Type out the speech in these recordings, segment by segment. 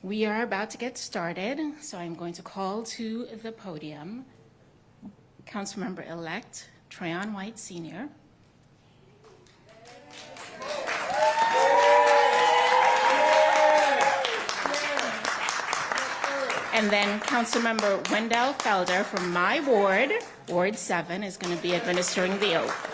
We are about to get started, so I'm going to call to the podium Councilmember-elect Trayon White Sr. And then Councilmember Wendell Felder from my ward, Ward 7, is going to be administering the oath.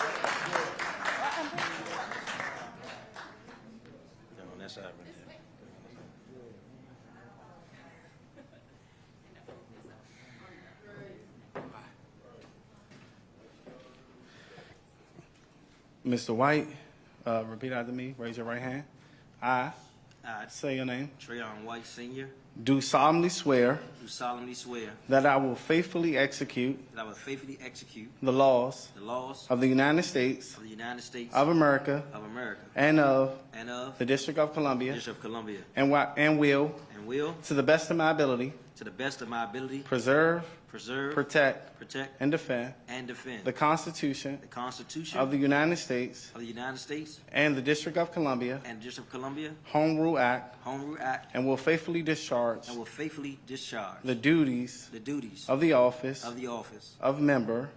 Mr. White, repeat after me. Raise your right hand. I say your name. Trayon White Sr. Do solemnly swear Do solemnly swear that I will faithfully execute that I will faithfully execute the laws the laws of the United States of the United States of America and of the the District of Columbia, District of Columbia, and will, and will, to the best of my ability, to the best of my ability, preserve, preserve, protect, and defend defend the Constitution the Constitution of the United States of the United States and the District of Columbia and the District of Columbia, Home Rule Act, Home Rule Act, and will faithfully discharge and will faithfully discharge the duties the duties of the office of a member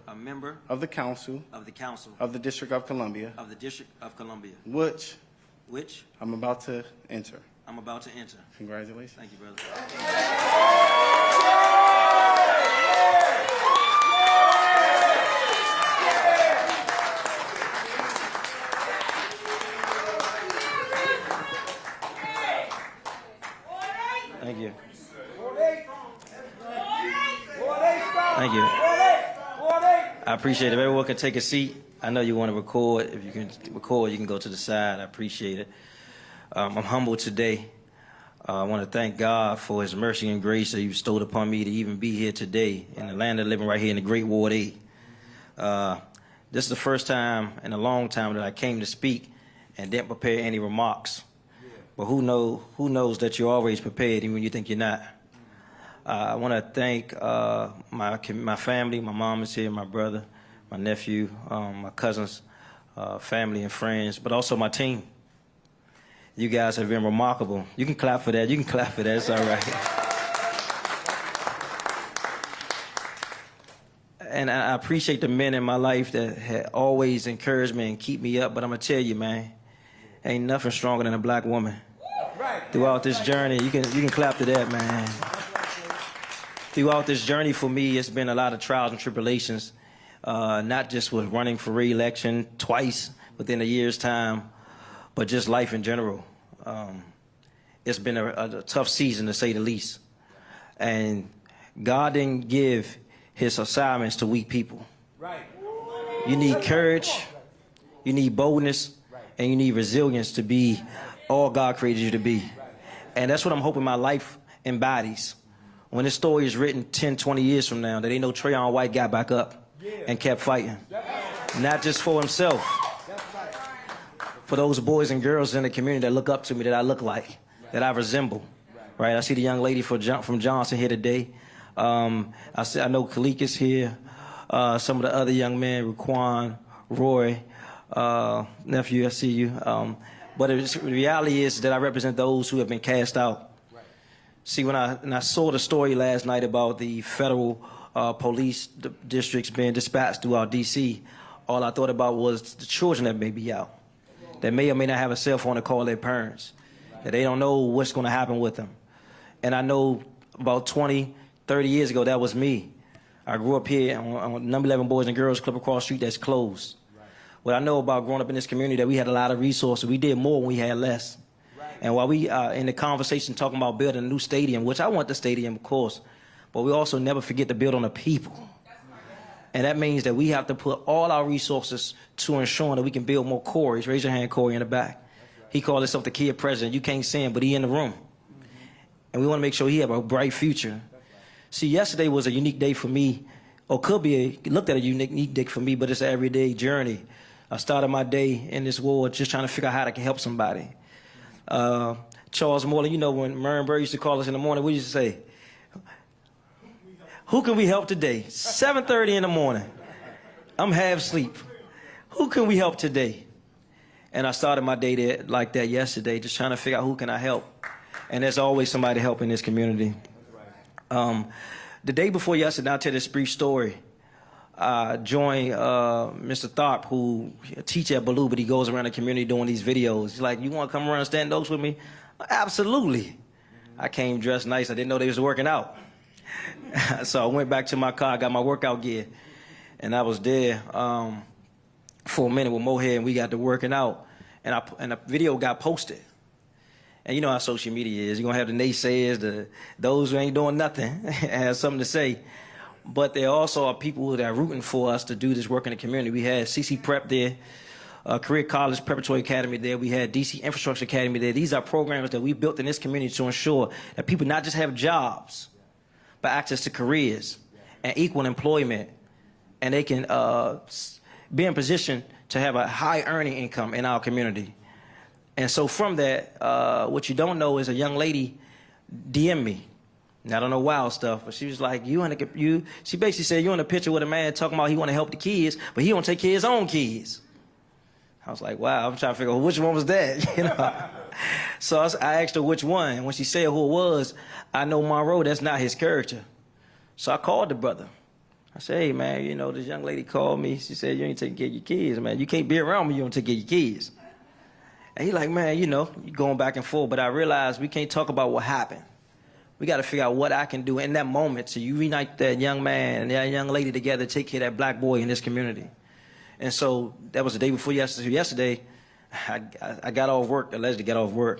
of the Council the Council of the District of Columbia, of the District of Columbia, which which I'm about to enter. I'm about to enter. Congratulations. Thank you, brother. Thank you. Thank you. I appreciate it. Everyone can take a seat. I know you want to record. If you can record, you can go to the side. I appreciate it. I'm humbled today. I want to thank God for his mercy and grace that he bestowed upon me to even be here today in the land of living right here in the great Ward 8. This is the first time in a long time that I came to speak and didn't prepare any remarks. But who knows that you're always prepared even when you think you're not. I want to thank my family. My mom is here, my brother, my nephew, my cousins, family and friends, but also my team. You guys have been remarkable. You can clap for that. You can clap for that. It's all right. And I appreciate the men in my life that have always encouraged me and keep me up. But I'm going to tell you, man, ain't nothing stronger than a black woman. Throughout this journey, you can clap to that, man. Throughout this journey for me, it's been a lot of trials and tribulations, not just with running for re-election twice within a year's time, but just life in general. It's been a tough season, to say the least. And God didn't give his assignments to weak people. You need courage, you need boldness, and you need resilience to be all God created you to be. And that's what I'm hoping my life embodies. When this story is written 10, 20 years from now, that they know Trayon White got back up and kept fighting. Not just for himself, for those boys and girls in the community that look up to me, that I look like, that I resemble. Right? I see the young lady from Johnson here today. I know Khalik is here. Some of the other young men, Raquan, Roy, nephew, I see you. But the reality is that I represent those who have been cast out. See, when I saw the story last night about the federal police districts being dispatched throughout D.C., all I thought about was the children that may be out, that may or may not have a cell phone to call their parents, that they don't know what's going to happen with them. And I know about 20, 30 years ago, that was me. I grew up here on number 11 Boys and Girls Club across the street that's closed. What I know about growing up in this community, that we had a lot of resources. We did more when we had less. And while we in the conversation talking about building a new stadium, which I want the stadium, of course, but we also never forget to build on the people. And that means that we have to put all our resources to ensuring that we can build more Corys. Raise your hand, Corey, in the back. He called himself the kid president. You can't see him, but he in the room. And we want to make sure he have a bright future. See, yesterday was a unique day for me, or could be looked at a unique day for me, but it's an everyday journey. I started my day in this ward just trying to figure out how I can help somebody. Charles Morley, you know, when Murray Bird used to call us in the morning, we used to say, who can we help today? 7:30 in the morning. I'm half asleep. Who can we help today? And I started my day there like that yesterday, just trying to figure out who can I help. And there's always somebody helping this community. The day before yesterday, I'll tell this brief story. I joined Mr. Tharp, who a teacher at Baloo, but he goes around the community doing these videos. He's like, you want to come around and stand oaks with me? Absolutely. I came dressed nice. I didn't know they was working out. So I went back to my car, got my workout gear, and I was there for a minute with Mohead, and we got to working out. And the video got posted. And you know how social media is. You're going to have the naysayers, those who ain't doing nothing, have something to say. But there also are people that are rooting for us to do this work in the community. We had CC Prep there, Career College Preparatory Academy there. We had DC Infrastructure Academy there. These are programs that we built in this community to ensure that people not just have jobs, but access to careers and equal employment. And they can be in position to have a high earning income in our community. And so from that, what you don't know is a young lady DM'd me. And I don't know wild stuff, but she was like, she basically said, you in a picture with a man talking about he want to help the kids, but he don't take care of his own kids. I was like, wow, I'm trying to figure out which one was that, you know? So I asked her which one. And when she said who it was, I know Monroe, that's not his character. So I called the brother. I said, hey, man, you know, this young lady called me. She said, you ain't taking care of your kids, man. You can't be around me, you don't take care of your kids. And he like, man, you know, you're going back and forth. But I realized we can't talk about what happened. We got to figure out what I can do in that moment so you reunite that young man and that young lady together, take care of that black boy in this community. And so that was the day before yesterday. Yesterday, I got off work, allegedly got off work.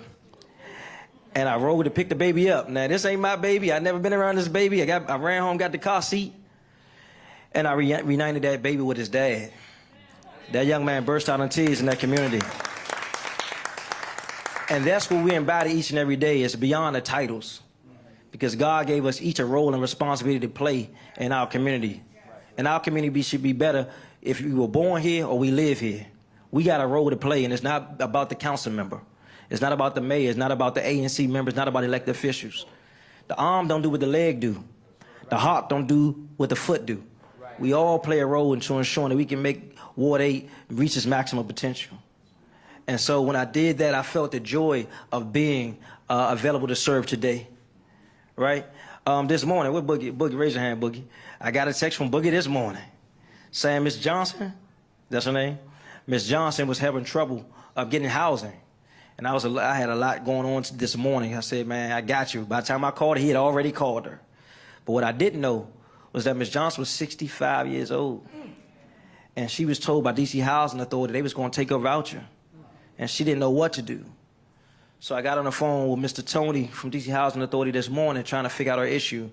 And I rode to pick the baby up. Now, this ain't my baby. I never been around this baby. I ran home, got the car seat, and I reunited that baby with his dad. That young man burst out in tears in that community. And that's what we embody each and every day. It's beyond the titles. Because God gave us each a role and responsibility to play in our community. And our community should be better if we were born here or we live here. We got a role to play, and it's not about the council member. It's not about the mayor. It's not about the ANC members. It's not about elected officials. The arm don't do what the leg do. The heart don't do what the foot do. We all play a role in ensuring that we can make Ward 8 reach its maximum potential. And so when I did that, I felt the joy of being available to serve today. Right? This morning, what Boogie? Boogie, raise your hand, Boogie. I got a text from Boogie this morning saying Miss Johnson, that's her name, Miss Johnson was having trouble getting housing. And I had a lot going on this morning. I said, man, I got you. By the time I called her, he had already called her. But what I didn't know was that Miss Johnson was 65 years old. And she was told by DC Housing Authority they was going to take her voucher. And she didn't know what to do. So I got on the phone with Mr. Tony from DC Housing Authority this morning trying to figure out our issue.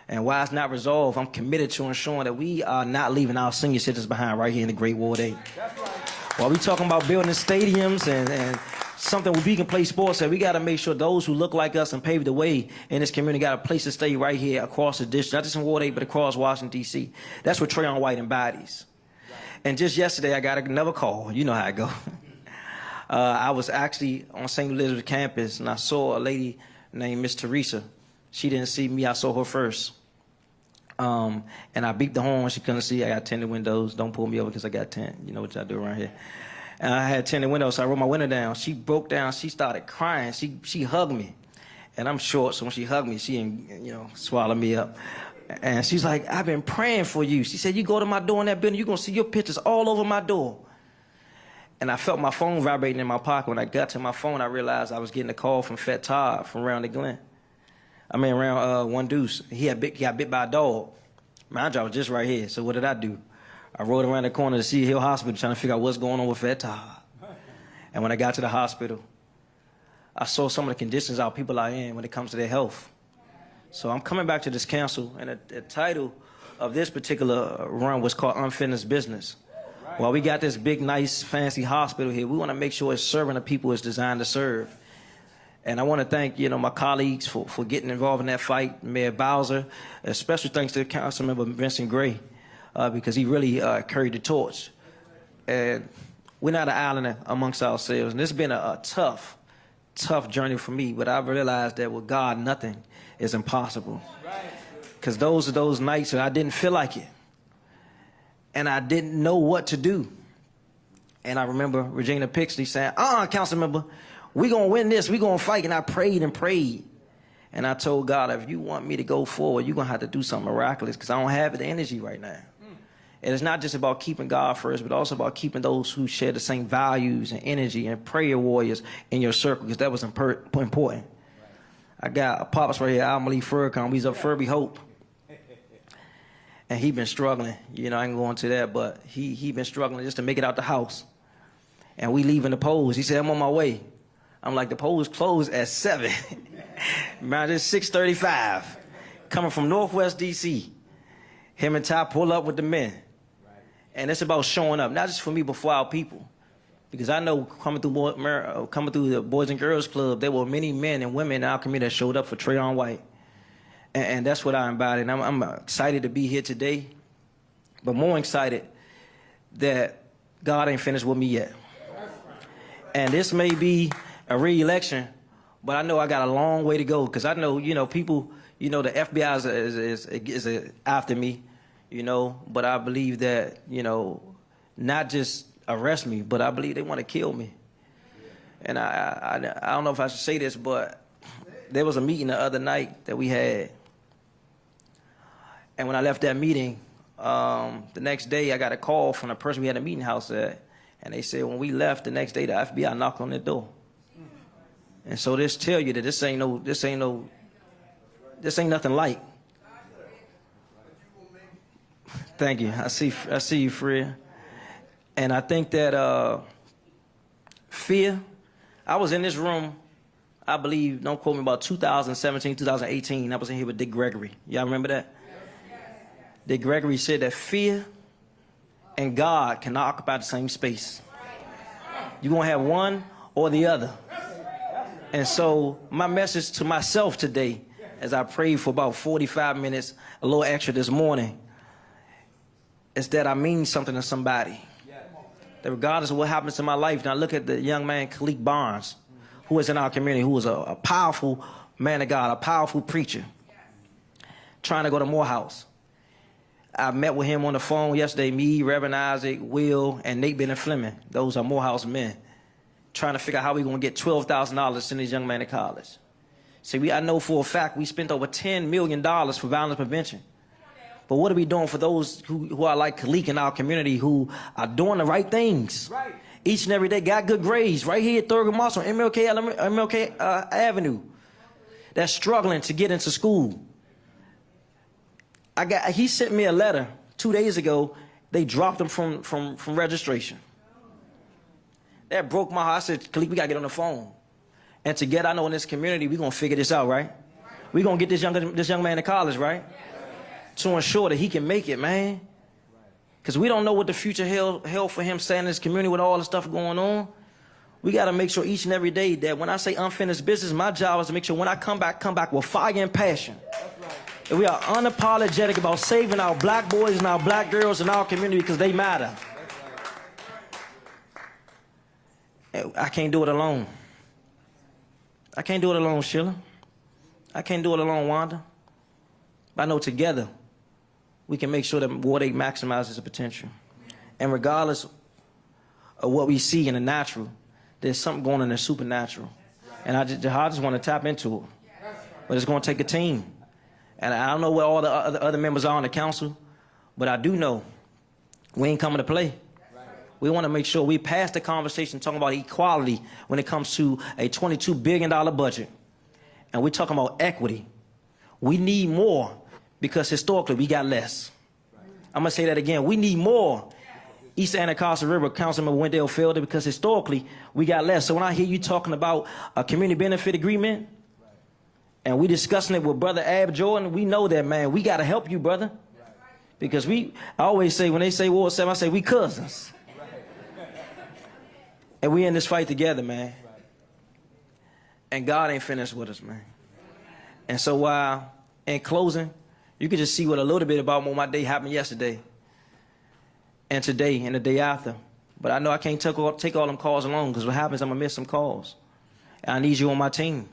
And while it's not resolved, I'm committed to ensuring that we are not leaving our senior citizens behind right here in the Great Ward 8. That's right. While we talking about building stadiums and something where we can play sports, we got to make sure those who look like us and pave the way in this community got a place to stay right here across the district, not just in Ward 8, but across Washington, D.C. That's what Trayon White embodies. Right. And just yesterday, I got another call. You know how it goes. I was actually on St. Elizabeth campus, and I saw a lady named Miss Teresa. She didn't see me. I saw her first. And I beeped the horn. She couldn't see. I got tinted windows. Don't pull me over because I got tint. You know what y'all do around here. And I had tinted windows, so I rolled my window down. She broke down. She started crying. She hugged me. And I'm short, so when she hugged me, she didn't, swallow me up. And she's like, I've been praying for you. She said, you go to my door in that building, you're going to see your pictures all over my door. And I felt my phone vibrating in my pocket. When I got to my phone, I realized I was getting a call from Fat Todd from around the Glen. Around One Deuce. He got bit by a dog. My job was just right here. So what did I do? I rode around the corner to Cedar Hill Hospital trying to figure out what's going on with Fat Todd. And when I got to the hospital, I saw some of the conditions our people are in when it comes to their health. So I'm coming back to this council, and the title of this particular run was called Unfinished Business. While we got this big, nice, fancy hospital here, we want to make sure it's serving the people it's designed to serve. And I want to thank, my colleagues for getting involved in that fight, Mayor Bowser, especially thanks to Councilmember Vincent Gray, because he really carried the torch. And we're not an island amongst ourselves. And this has been a tough journey for me, but I've realized that with God, nothing is impossible. Because those are those nights that I didn't feel like it. And I didn't know what to do. And I remember Regina Pixley saying, council member, we're going to win this. We're going to fight. And I prayed and prayed. And I told God, if you want me to go forward, you're going to have to do something miraculous because I don't have the energy right now. And it's not just about keeping God first, but also about keeping those who share the same values and energy and prayer warriors in your circle, because that was important. I got a pops right here, Amelie Furcom. He's a Furby Hope. And he been struggling. You know, I ain't going to that, but he been struggling just to make it out the house. And we leaving the polls. He said, I'm on my way. I'm like, the polls closed at 7. Man, it's 6:35. Coming from Northwest D.C. Him and Ty pull up with the men. And it's about showing up, not just for me, but for our people. Because I know coming through the Boys and Girls Club, there were many men and women in our community that showed up for Trayon White. And that's what I embody. And I'm excited to be here today, but more excited that God ain't finished with me yet. And this may be a re-election, but I know I got a long way to go, because I know, people, the FBI is after me, but I believe that, not just arrest me, but I believe they want to kill me. And I don't know if I should say this, but there was a meeting the other night that we had. And when I left that meeting, the next day I got a call from the person we had a meeting house at. And they said when we left the next day, the FBI knocked on their door. And so this tell you that this ain't nothing light. Thank you. I see you, Fred. And I think that fear, I was in this room, I believe, don't quote me, about 2017, 2018. I was in here with Dick Gregory. Y'all remember that? Dick Gregory said that fear and God cannot occupy the same space. You're going to have one or the other. And so my message to myself today, as I prayed for about 45 minutes, a little extra this morning, is that I mean something to somebody. That regardless of what happens in my life, now look at the young man, Khalik Barnes, who is in our community, who was a powerful man of God, a powerful preacher, trying to go to Morehouse. I met with him on the phone yesterday, me, Reverend Isaac, Will, and Nate Bennett Fleming. Those are Morehouse men, trying to figure out how we're going to get $12,000 to send this young man to college. See, I know for a fact we spent over $10 million for violence prevention. But what are we doing for those who are like Khalik in our community, who are doing the right things? Right. Each and every day, got good grades, right here at Thurgood Moss on MLK Avenue. That's struggling to get into school. He sent me a letter 2 days ago. They dropped him from registration. That broke my heart. I said, Khalik, we got to get on the phone. And together, I know in this community, we're going to figure this out, right? We're going to get this young man to college, right? To ensure that he can make it, man. Because we don't know what the future held for him staying in this community with all the stuff going on. We got to make sure each and every day that when I say unfinished business, my job is to make sure when I come back with fire and passion. And we are unapologetic about saving our black boys and our black girls in our community, because they matter. And I can't do it alone. I can't do it alone, Sheila. I can't do it alone, Wanda. But I know together we can make sure that Ward 8 maximizes its potential. And regardless of what we see in the natural, there's something going on in the supernatural. And I just want to tap into it. But it's going to take a team. And I don't know where all the other members are on the council, but I do know we ain't coming to play. We want to make sure we pass the conversation talking about equality when it comes to a $22 billion budget. And we're talking about equity. We need more because historically we got less. I'm going to say that again. We need more East Anacostia River, Councilmember Wendell Felder, because historically we got less. So when I hear you talking about a community benefit agreement, and we discussing it with Brother Ab Jordan, we know that, man, we got to help you, brother. Because I always say, when they say Ward 7, I say we cousins. And we in this fight together, man. And God ain't finished with us, man. And so while in closing, you can just see what a little bit about what my day happened yesterday and today and the day after. But I know I can't take all them calls alone, because what happens, I'm going to miss some calls. And I need you on my team.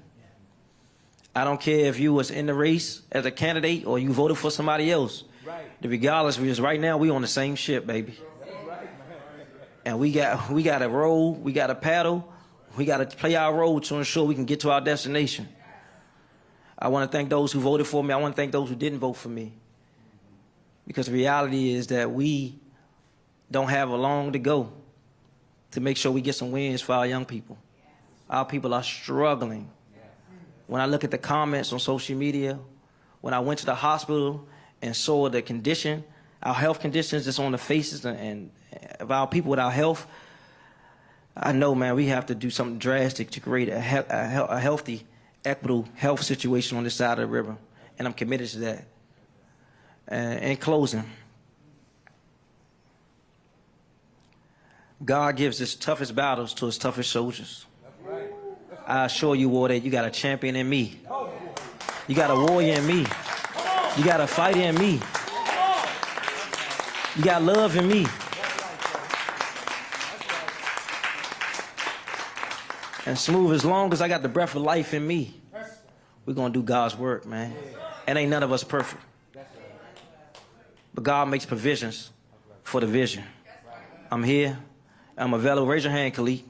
I don't care if you was in the race as a candidate or you voted for somebody else. Right. Regardless, right now we on the same ship, baby. Right. And we got to row, we got to paddle, we got to play our role to ensure we can get to our destination. I want to thank those who voted for me. I want to thank those who didn't vote for me. Because the reality is that we don't have a long to go to make sure we get some wins for our young people. Our people are struggling. When I look at the comments on social media, when I went to the hospital and saw the condition, our health conditions that's on the faces and of our people with our health, I know, man, we have to do something drastic to create a healthy, equitable health situation on this side of the river, and I'm committed to that. In closing, God gives his toughest battles to his toughest soldiers. I assure you, war, that you got a champion in me. You got a warrior in me. You got a fighter in me. You got love in me. And Smooth, as long as I got the breath of life in me, we're going to do God's work, man. And ain't none of us perfect. But God makes provisions for the vision. I'm here. I'm available. Raise your hand, Khalid.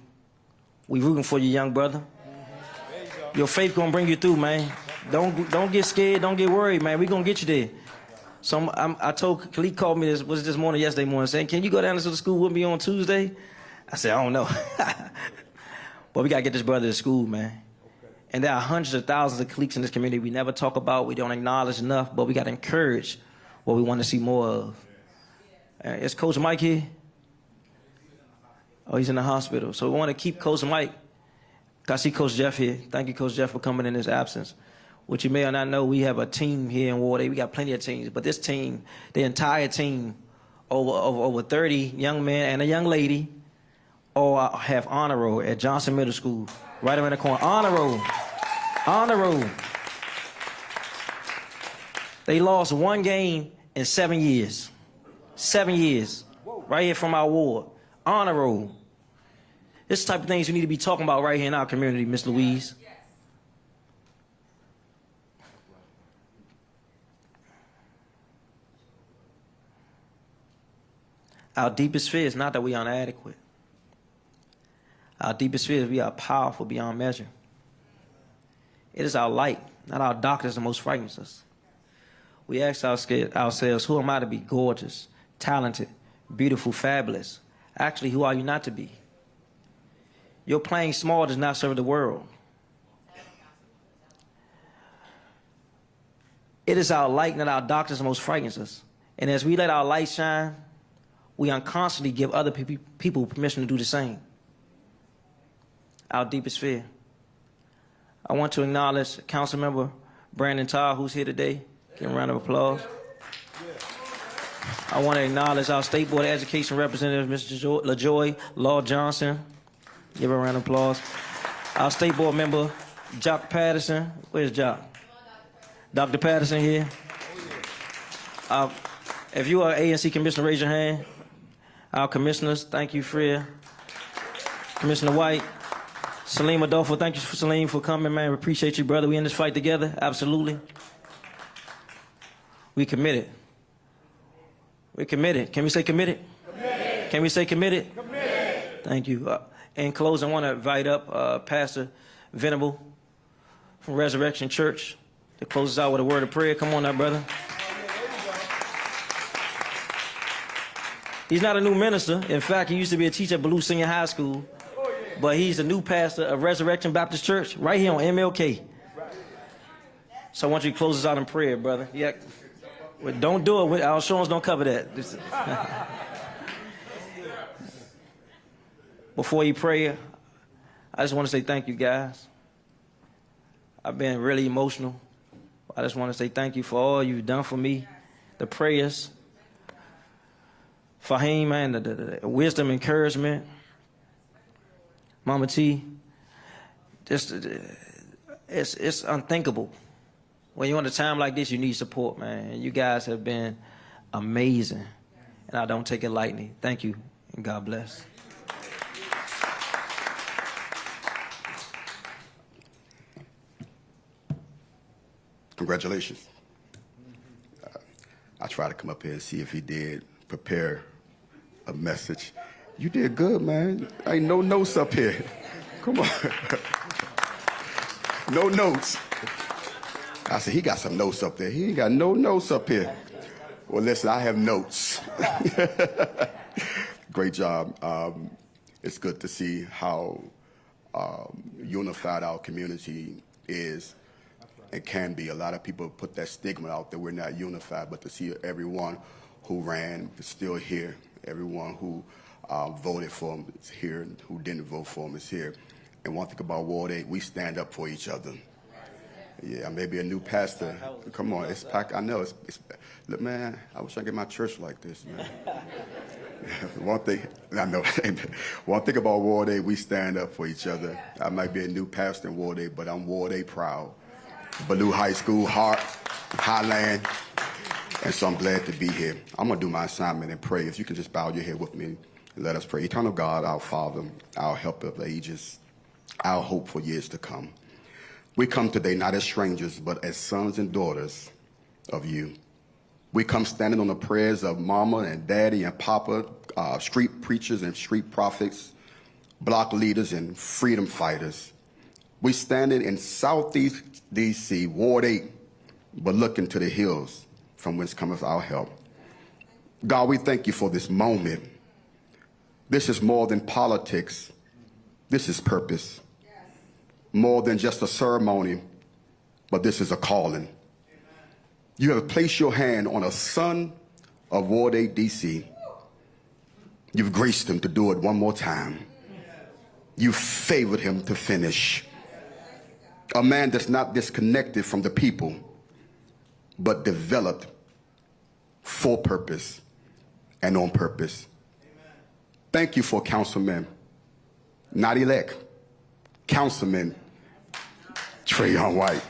We rooting for you, young brother. Your faith going to bring you through, man. Don't get scared. Don't get worried, man. We're going to get you there. So I told Khalid, called me this morning, yesterday morning, saying, can you go down to the school with me on Tuesday? I said, I don't know. But we got to get this brother to school, man. And there are hundreds of thousands of cliques in this community we never talk about, we don't acknowledge enough, but we got to encourage what we want to see more of. Is Coach Mike here? Oh, he's in the hospital. So we want to keep Coach Mike. I see Coach Jeff here. Thank you, Coach Jeff, for coming in his absence. What you may or not know, we have a team here in Ward 8. We got plenty of teams, but this team, the entire team, over 30 young men and a young lady, all have honor roll at Johnson Middle School, right around the corner. Honor roll. Honor roll. They lost one game in 7 years. 7 years. Right here from our ward. Honor roll. This type of things we need to be talking about right here in our community, Miss Louise. Our deepest fear is not that we are inadequate. Our deepest fear is we are powerful beyond measure. It is our light, not our darkness, that most frightens us. We ask ourselves, who am I to be gorgeous, talented, beautiful, fabulous? Actually, who are you not to be? Your playing small does not serve the world. It is our light, not our darkness, that most frightens us. And as we let our light shine, we unconsciously give other people permission to do the same. Our deepest fear. I want to acknowledge Councilmember Brandon Tarr, who's here today. Give him a round of applause. I want to acknowledge our State Board of Education representative, Mr. LaJoy Law Johnson. Give her a round of applause. Our State Board member, Jock Patterson. Where's Jock? Dr. Patterson here. If you are an ANC commissioner, raise your hand. Our commissioners, thank you, Freya. Commissioner White. Salim Adolfo, thank you, Salim, for coming, man. We appreciate you, brother. We in this fight together, absolutely. We committed. We're committed. Can we say committed? Committed. Can we say committed? Committed. Thank you. In closing, I want to invite up Pastor Venable from Resurrection Church to close us out with a word of prayer. Come on now, brother. He's not a new minister. In fact, he used to be a teacher at Ballou Senior High School. But he's the new pastor of Resurrection Baptist Church right here on MLK. So I want you to close us out in prayer, brother. Yeah. Well, don't do it. Our insurance don't cover that. Before you pray, I just want to say thank you, guys. I've been really emotional. I just want to say thank you for all you've done for me. The prayers. Fahim, man, the wisdom, encouragement. Mama T, just it's unthinkable. When you're in a time like this, you need support, man. And you guys have been amazing, and I don't take it lightly. Thank you, and God bless. Congratulations. I tried to come up here and see if he did prepare a message. You did good, man. Ain't no notes up here. Come on. No notes. I said, he got some notes up there. He ain't got no notes up here. Well, listen, I have notes. Great job. It's good to see how unified our community is and can be. A lot of people put that stigma out that we're not unified, but to see everyone who ran is still here, everyone who voted for him is here, and who didn't vote for him is here. And one thing about Ward 8, we stand up for each other. Yeah, maybe a new pastor. Come on, it's packed. I know. Look, man, I wish I could get my church like this, man. One thing, I know. One thing about Ward 8, we stand up for each other. I might be a new pastor in Ward 8, but I'm Ward 8 proud. Ballou High School, Hart, Highland, and so I'm glad to be here. I'm going to do my assignment and pray. If you can just bow your head with me and let us pray. Eternal God, our Father, our helper of ages, our hope for years to come. We come today not as strangers, but as sons and daughters of you. We come standing on the prayers of mama and daddy and papa, street preachers and street prophets, block leaders and freedom fighters. We standing in Southeast D.C., Ward 8, but looking to the hills from whence cometh our help. God, we thank you for this moment. This is more than politics. This is purpose. More than just a ceremony, but this is a calling. You have placed your hand on a son of Ward 8 D.C. You've graced him to do it one more time. You favored him to finish. A man that's not disconnected from the people, but developed for purpose and on purpose. Thank you for Councilman, not elect, Councilman Trayon White.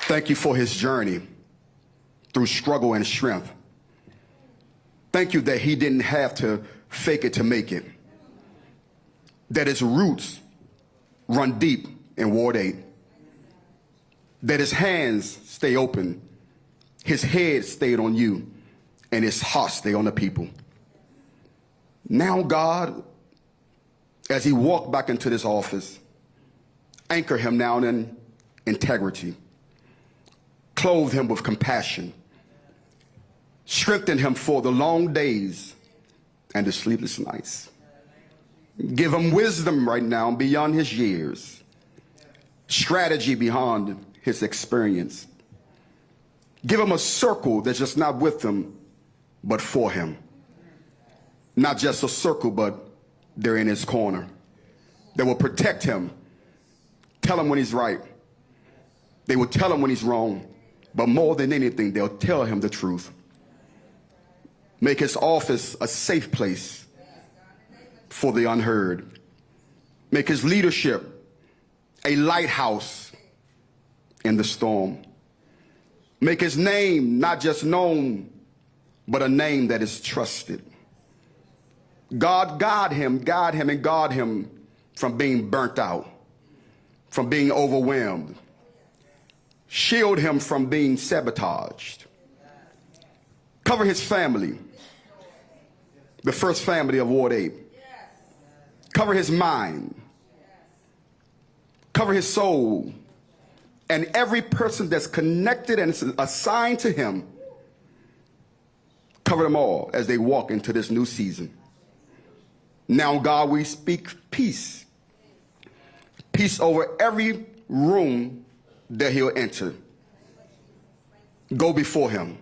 Thank you for his journey through struggle and strength. Thank you that he didn't have to fake it to make it. That his roots run deep in Ward 8. That his hands stay open, his head stayed on you, and his heart stay on the people. Now, God, as he walked back into this office, anchor him now in integrity. Clothe him with compassion. Strengthen him for the long days and the sleepless nights. Give him wisdom right now beyond his years. Strategy beyond his experience. Give him a circle that's just not with him, but for him. Not just a circle, but they're in his corner. They will protect him. Tell him when he's right. They will tell him when he's wrong. But more than anything, they'll tell him the truth. Make his office a safe place for the unheard. Make his leadership a lighthouse in the storm. Make his name not just known, but a name that is trusted. God, guide him, and guard him from being burnt out, from being overwhelmed. Shield him from being sabotaged. Cover his family, the first family of Ward 8. Cover his mind. Cover his soul. And every person that's connected and assigned to him, cover them all as they walk into this new season. Now, God, we speak peace. Peace over every room that he'll enter. Go before him.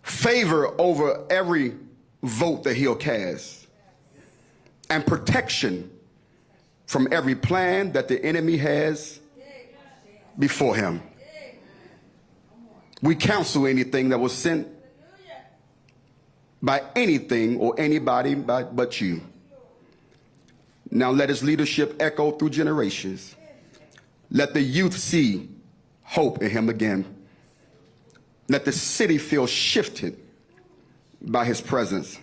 Favor over every vote that he'll cast. And protection from every plan that the enemy has before him. We counsel anything that was sent by anything or anybody but you. Now let his leadership echo through generations. Let the youth see hope in him again. Let the city feel shifted by his presence.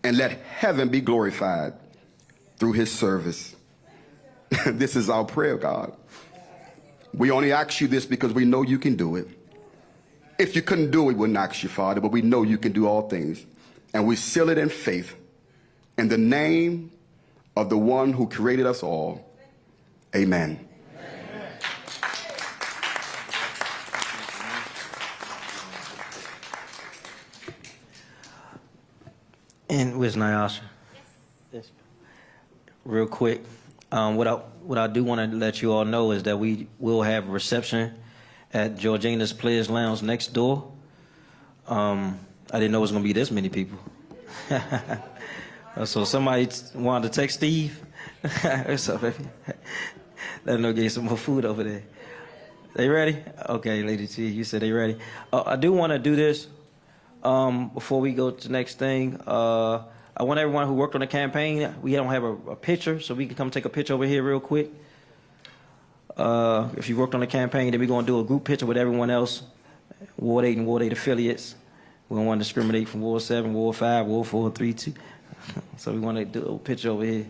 And let heaven be glorified through his service. This is our prayer, God. We only ask you this because we know you can do it. If you couldn't do it, we wouldn't ask you, Father, but we know you can do all things. And we seal it in faith in the name of the one who created us all. Amen. And where's Nyasha? Yes. Real quick, what I do want to let you all know is that we will have a reception at Georgina's Players Lounge next door. I didn't know it was going to be this many people. So somebody wanted to text Steve. What's up, baby? Let him know get some more food over there. They ready? Okay, Lady T, you said they ready. I do want to do this before we go to the next thing. I want everyone who worked on the campaign, we don't have a picture, so we can come take a picture over here real quick. If you worked on the campaign, then we're going to do a group picture with everyone else, Ward 8 and Ward 8 affiliates. We don't want to discriminate from Ward 7, Ward 5, Ward 4, 3, 2. So we want to do a picture over here.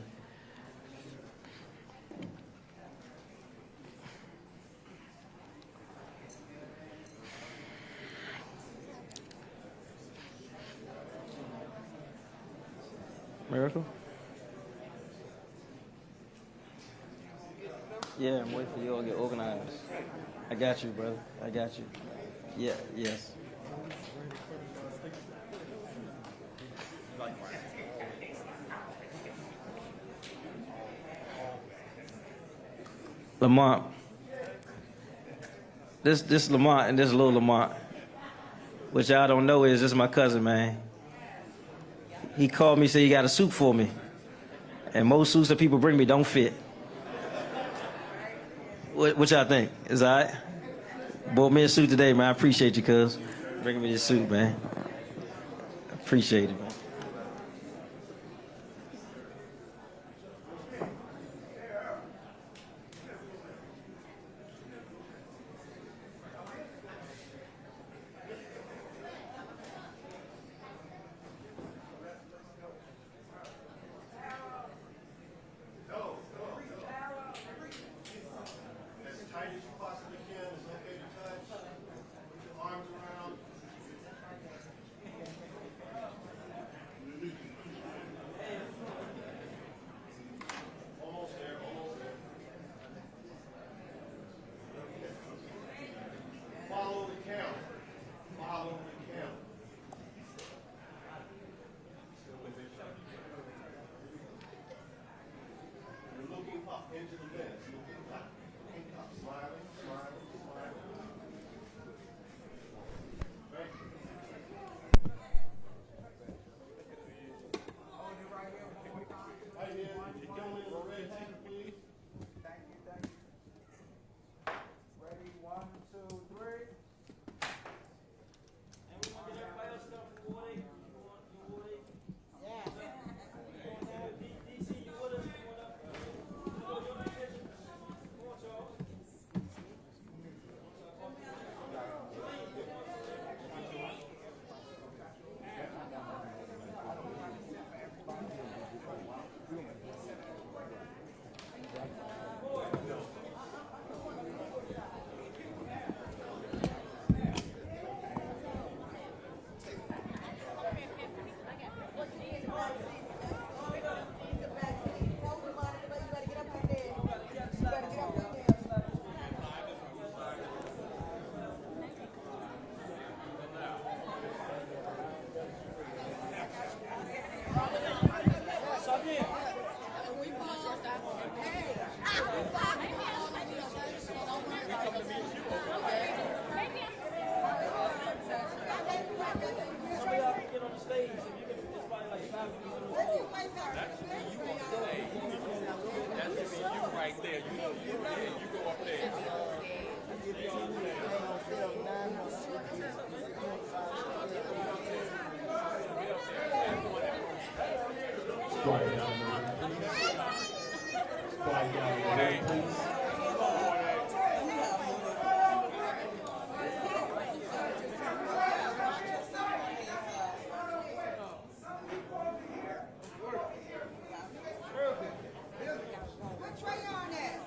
Miracle? Yeah, I'm waiting for you all to get organized. I got you, brother. I got you. Yeah, yes. Lamont. This Lamont and this little Lamont. What y'all don't know is this is my cousin, man. He called me, said he got a suit for me. And most suits that people bring me don't fit. What y'all think? Is all right? Bought me a suit today, man. I appreciate you, cuz. Bringing me this suit, man. Appreciate it, man. Where Trayon at?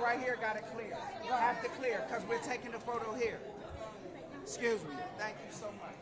right here got it clear. You have to clear because we're taking the photo here. Excuse me. Thank you so much.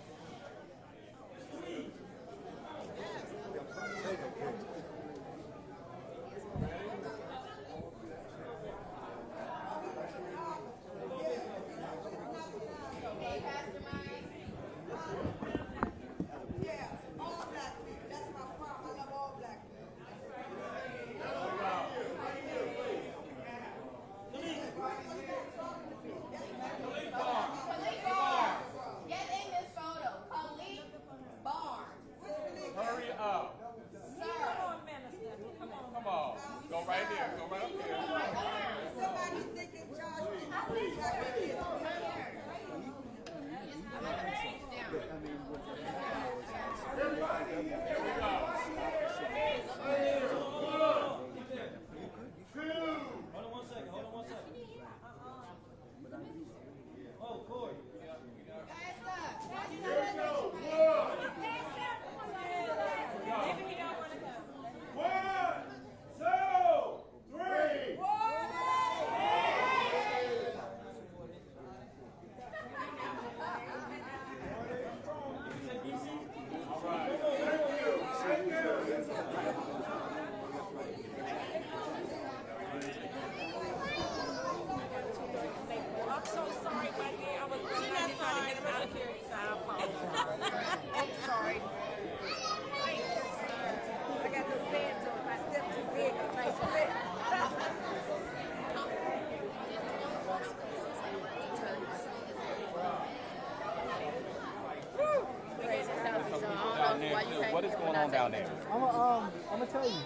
What is going on down there? I'm gonna tell you.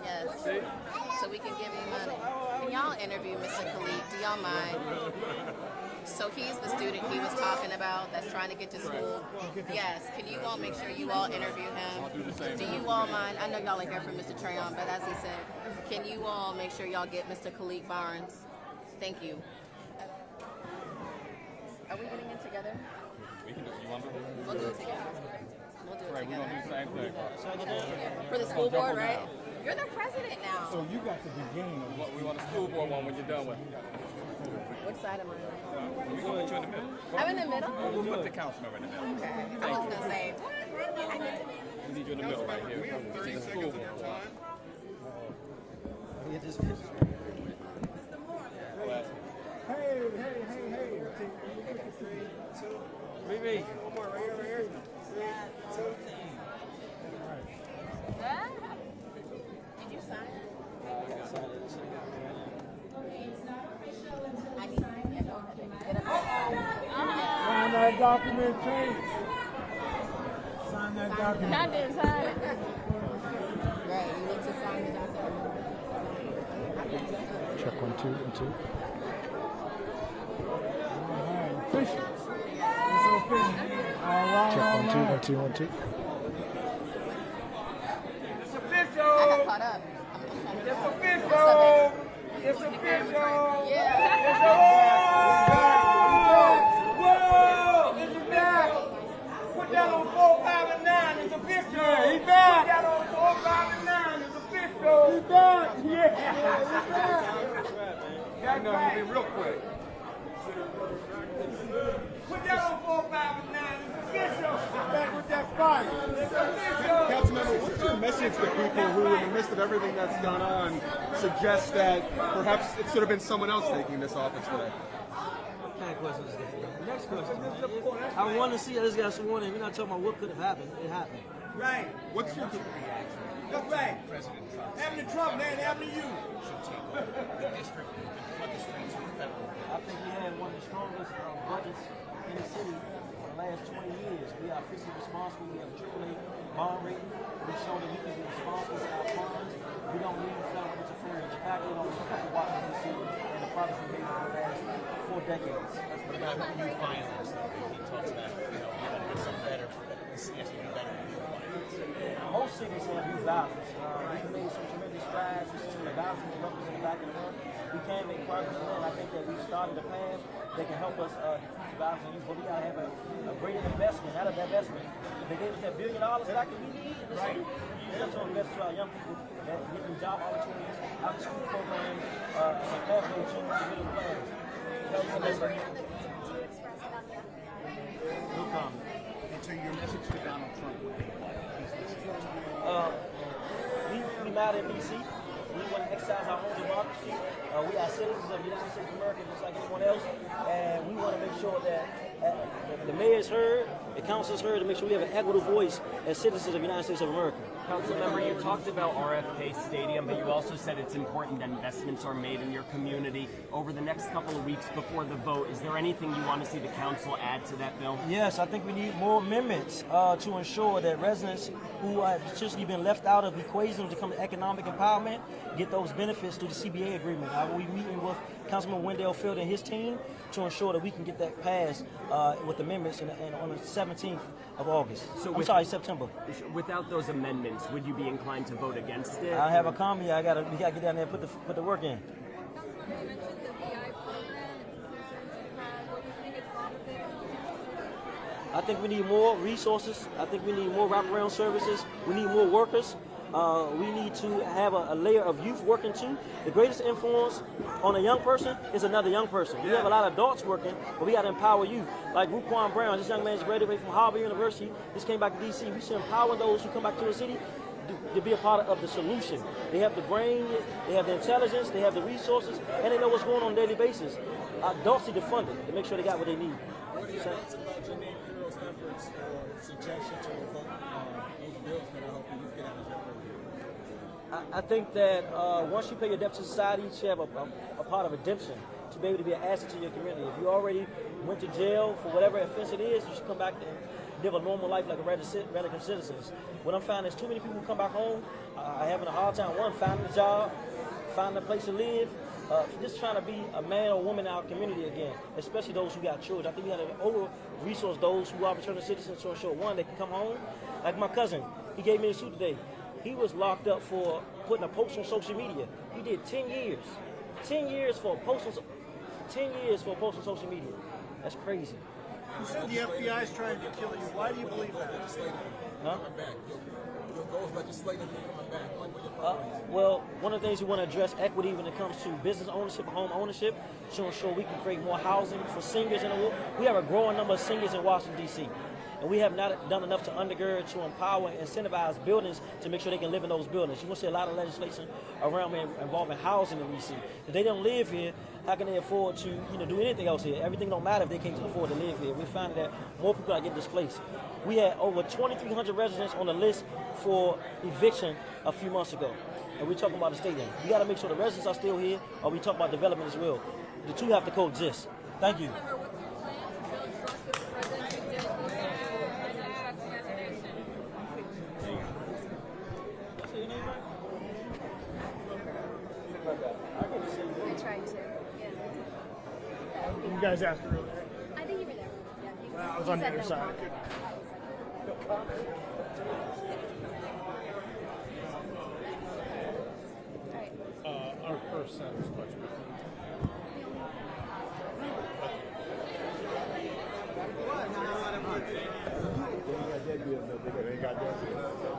Yes. So we can give you money. Can y'all interview Mr. Khalid? Do y'all mind? So he's the student he was talking about that's trying to get to school. Yes. Can you all make sure you all interview him? I'll do the same. Do you all mind? I know y'all are here for Mr. Trayon, but as he said, can you all make sure y'all get Mr. Khalid Barnes? Thank you. Are we getting it together? We can do it. You want to do it? We'll do it together. We'll do it Right, we're going to do the same thing. together. For the school board, right? You're the president now. So you got the beginning of We want a school board one when you're done with it. Which side am I on? We're going to put you in the middle. I'm in the middle? We'll put the council member in the middle. Okay. I was going to say, We need you in the middle right here. We have 30 seconds of your time. Get this picture. hey. Riri. One more right here. 3, 2. did you sign it? Sign that document, change. Sign that document. I didn't sign it. Right, you need to sign the document. Check 1, 2, 1, 2. Official. It's official. All right. Check 1, 2, 1, 2, 1, 2. It's I official. got caught up. It's official. It's official. Yeah. Whoa! It's back. Put that on 4, 5, and 9. It's official. Yeah, he's back. Put that on 4, 5, and 9. It's official. He's back. Yeah. He's back. That's right. Be real quick. Put that on 4, 5, and 9. It's official. Back with that fire. It's official. Councilmember, what's your message to people who, in the midst of everything that's gone on, suggest that perhaps it should have been someone else taking this office today? What kind of question is that? Next question. Man. I want to see us got sworn in. We're not talking about what could have happened. It happened. Right. What's your That's right. Happened to Trump, man. Happened to you. I think we had one of the strongest budgets in the city for the last 20 years. We are fiscally responsible. We have a AAA bond rating. We've shown that we can be responsible with our funds. We don't need federal interference. In fact, we don't support Washington, D.C. and the progress we made over the last 4 decades. That's what About new finance, though, he talks about, we gotta get some better, the city has to be better than new finance. most cities have youth violence. We've made some tremendous strides. The system of violence interrupters in the back of the front. We can make progress in that. I think that we've started a path that can help us decrease violence in youth, but we gotta have a greater investment, not a divestment. If they gave us that $1 billion back that we need, right? It's up to invest to our young people that get them job opportunities, after school programs, and pathway to the middle class. No comment. To your message to Donald Trump. We mad at DC. We want to exercise our own democracy. We are citizens of the United States of America just like anyone else. And we want to make sure that the mayor is heard, the council is heard, to make sure we have an equitable voice as citizens of the United States of America. Councilmember, you talked about RFK Stadium, but you also said it's important that investments are made in your community. Over the next couple of weeks before the vote, is there anything you want to see the council add to that bill? Yes, I think we need more amendments to ensure that residents who have traditionally been left out of equations to come to economic empowerment get those benefits through the CBA agreement. I will be meeting with Councilman Wendell Field and his team to ensure that we can get that passed with amendments on the 17th of August. September. Without those amendments, would you be inclined to vote against it? I have a comment. We gotta get down there and put the work in. Councilmember, you mentioned the VI program and some concerns you had. What do you think it's wrong with it? I think we need more resources. I think we need more wraparound services. We need more workers. We need to have a layer of youth working too. The greatest influence on a young person is another young person. We have a lot of adults working, but we got to empower youth. Like Ruquan Brown, this young man is graduated from Harvard University. Just came back to D.C. We should empower those who come back to the city to be a part of the solution. They have the brain, they have the intelligence, they have the resources, and they know what's going on a daily basis. Adults need to fund it to make sure they got what they need. What are your thoughts about Janine Pirro's efforts or suggestion to revoke those bills that are helping youth get out of jail? I think that once you pay your debt to society, you should have a part of redemption to be able to be an asset to your community. If you already went to jail for whatever offense it is, you should come back and live a normal life like regular citizens. What I'm finding is too many people who come back home are having a hard time, one, finding a job, finding a place to live, just trying to be a man or woman in our community again, especially those who got children. I think we got to over-resource those who are returning citizens to ensure, one, they can come home. Like my cousin, he gave me the suit today. He was locked up for putting a post on social media. He did 10 years. 10 years for a post on, 10 years for a post on social media. That's crazy. You said the FBI is trying to kill you. Why do you believe that? Huh? Your goals legislating coming back. Well, one of the things we want to address equity when it comes to business ownership and home ownership, to ensure we can create more housing for seniors in the world. We have a growing number of seniors in Washington, D.C., and we have not done enough to undergird, to empower, and incentivize buildings to make sure they can live in those buildings. You're going to see a lot of legislation around me involving housing in D.C. If they don't live here, how can they afford to do anything else here? Everything don't matter if they can't afford to live here. We're finding that more people are getting displaced. We had over 2,300 residents on the list for eviction a few months ago, and we're talking about the stadium. We got to make sure the residents are still here, or we talk about development as well. The two have to coexist. Thank you. You guys asked earlier. I think you were there. Yeah, I was on the other side. Our first set was much better. They got that.